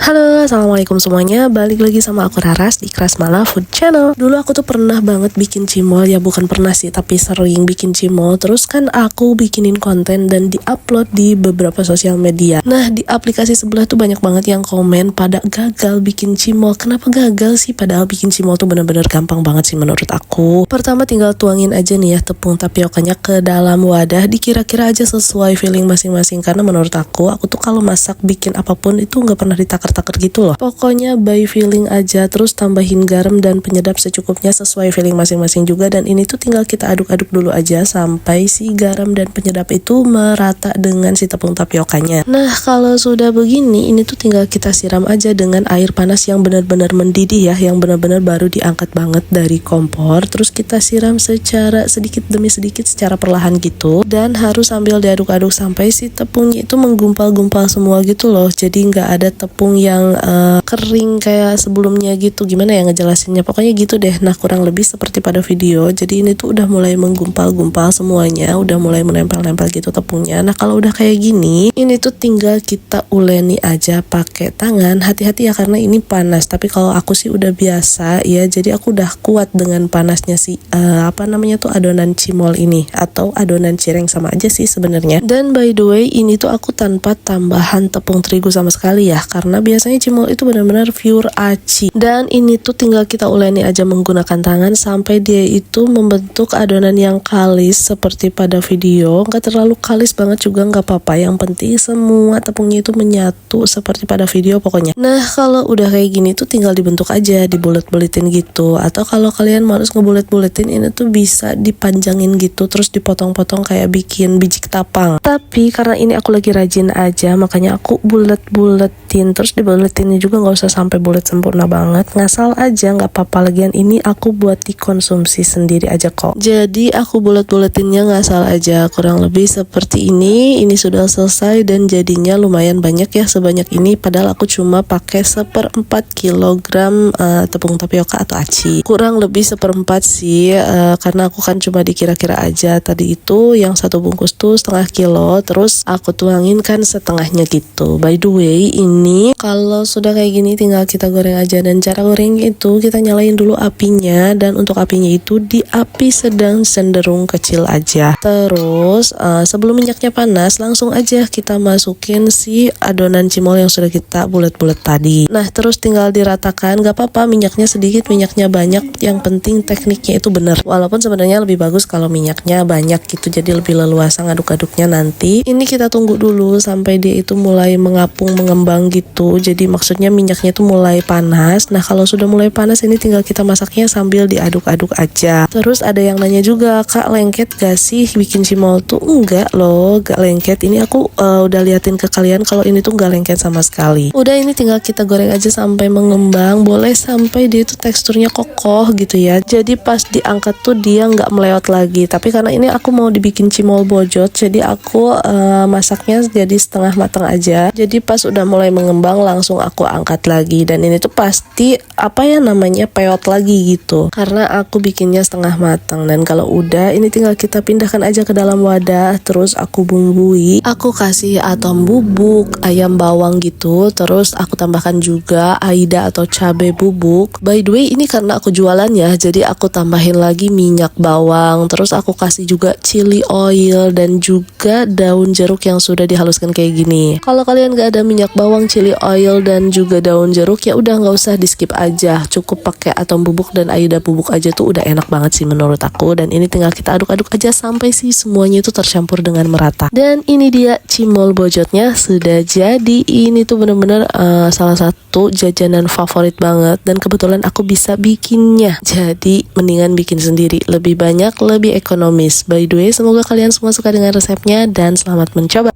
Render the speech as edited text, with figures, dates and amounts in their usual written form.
Halo, assalamualaikum semuanya. Balik lagi sama aku Raras di Krasmala Food Channel. Dulu aku tuh pernah banget bikin cimol, ya bukan pernah sih, tapi sering bikin cimol. Terus kan aku bikinin konten dan diupload di beberapa sosial media. Nah, di aplikasi sebelah tuh banyak banget yang komen pada gagal bikin cimol. Kenapa gagal sih? Padahal bikin cimol tuh bener-bener gampang banget sih menurut aku. Pertama tinggal tuangin aja nih ya tepung tapiokanya ke dalam wadah. Dikira-kira aja sesuai feeling masing-masing. Karena menurut aku tuh kalau masak bikin apapun itu nggak pernah ditakar-takar gitu loh. Pokoknya by feeling aja, terus tambahin garam dan penyedap secukupnya sesuai feeling masing-masing juga. Dan ini tuh tinggal kita aduk-aduk dulu aja sampai si garam dan penyedap itu merata dengan si tepung tapiokanya. Nah, kalau sudah begini, ini tuh tinggal kita siram aja dengan air panas yang benar-benar mendidih ya, yang benar-benar baru diangkat banget dari kompor. Terus kita siram secara sedikit demi sedikit, secara perlahan gitu. Dan harus sambil diaduk-aduk sampai si tepungnya itu menggumpal-gumpal semua gitu loh. Jadi nggak ada tepung yang kering kayak sebelumnya gitu. Gimana ya ngejelasinnya, pokoknya gitu deh. Nah, kurang lebih seperti pada video. Jadi ini tuh udah mulai menggumpal-gumpal semuanya, udah mulai menempel-nempel gitu tepungnya. Nah, kalau udah kayak gini, ini tuh tinggal kita uleni aja pakai tangan. Hati-hati ya karena ini panas, tapi kalau aku sih udah biasa ya, jadi aku udah kuat dengan panasnya si adonan cimol ini, atau adonan cireng, sama aja sih sebenarnya. Dan by the way, ini tuh aku tanpa tambahan tepung terigu sama sekali ya, karena biasanya cimol itu benar-benar pure aci. Dan ini tuh tinggal kita uleni aja menggunakan tangan sampai dia itu membentuk adonan yang kalis seperti pada video. Nggak terlalu kalis banget juga nggak apa-apa, yang penting semua tepungnya itu menyatu seperti pada video pokoknya. Nah, kalau udah kayak gini tuh tinggal dibentuk aja, dibulet-buletin gitu. Atau kalau kalian males ngebulet-buletin, ini tuh bisa dipanjangin gitu, terus dipotong-potong kayak bikin biji ketapang. Tapi karena ini aku lagi rajin aja, makanya aku bulet-buletin. Terus dibuletinnya juga nggak usah sampai bulet sempurna banget, ngasal aja, nggak apa-apa. Lagian ini aku buat dikonsumsi sendiri aja kok. Jadi aku bulet-buletinnya ngasal aja, kurang lebih seperti ini. Ini sudah selesai dan jadinya lumayan banyak ya, sebanyak ini. Padahal aku cuma pakai 1/4 kilogram tepung tapioka atau aci. Kurang lebih 1/4 sih, karena aku kan cuma dikira-kira aja. Tadi itu yang satu bungkus tuh 1/2 kilo, terus aku tuangin kan setengahnya gitu. By the way, ini kalau sudah kayak gini tinggal kita goreng aja. Dan cara goreng itu kita nyalain dulu apinya, dan untuk apinya itu di api sedang cenderung kecil aja. Terus sebelum minyaknya panas, langsung aja kita masukin si adonan cimol yang sudah kita bulet-bulet tadi. Nah, terus tinggal diratakan, gak apa-apa minyaknya sedikit, minyaknya banyak, yang penting tekniknya itu bener. Walaupun sebenarnya lebih bagus kalau minyaknya banyak gitu, jadi lebih leluasa ngaduk-aduknya nanti. Ini kita tunggu dulu sampai dia itu mulai mengapung, mengembang gitu. Jadi maksudnya minyaknya itu mulai panas. Nah, kalau sudah mulai panas, ini tinggal kita masaknya sambil diaduk-aduk aja. Terus ada yang nanya juga, Kak, lengket gak sih bikin cimol tuh? Enggak loh, gak lengket. Ini aku udah liatin ke kalian kalau ini tuh gak lengket sama sekali. Udah, ini tinggal kita goreng aja sampai mengembang. Boleh sampai dia itu teksturnya kokoh gitu ya. Jadi pas diangkat tuh dia nggak melewat lagi. Tapi karena ini aku mau dibikin cimol bojot, jadi aku masaknya jadi setengah matang aja. Jadi pas udah mulai mengembang langsung aku angkat lagi. Dan ini tuh pasti peot lagi gitu, karena aku bikinnya setengah matang. Dan kalau udah, ini tinggal kita pindahkan aja ke dalam wadah. Terus aku bumbui, aku kasih atom bubuk, ayam bawang gitu. Terus aku tambahkan juga aida atau cabai bubuk. By the way, ini karena aku jualan ya, jadi aku tambahin lagi minyak bawang. Terus aku kasih juga chili oil dan juga daun jeruk yang sudah dihaluskan kayak gini. Kalau kalian gak ada minyak bawang, chili oil dan juga daun jeruk, ya udah nggak usah, di skip aja. Cukup pakai atom bubuk dan aida bubuk aja tuh udah enak banget sih menurut aku. Dan ini tinggal kita aduk-aduk aja sampai sih semuanya itu tercampur dengan merata. Dan ini dia cimol bojotnya sudah jadi. Ini tuh bener-bener salah satu jajanan favorit banget, dan kebetulan aku bisa bikinnya. Jadi mendingan bikin sendiri, lebih banyak, lebih ekonomis. By the way, semoga kalian semua suka dengan resepnya dan selamat mencoba.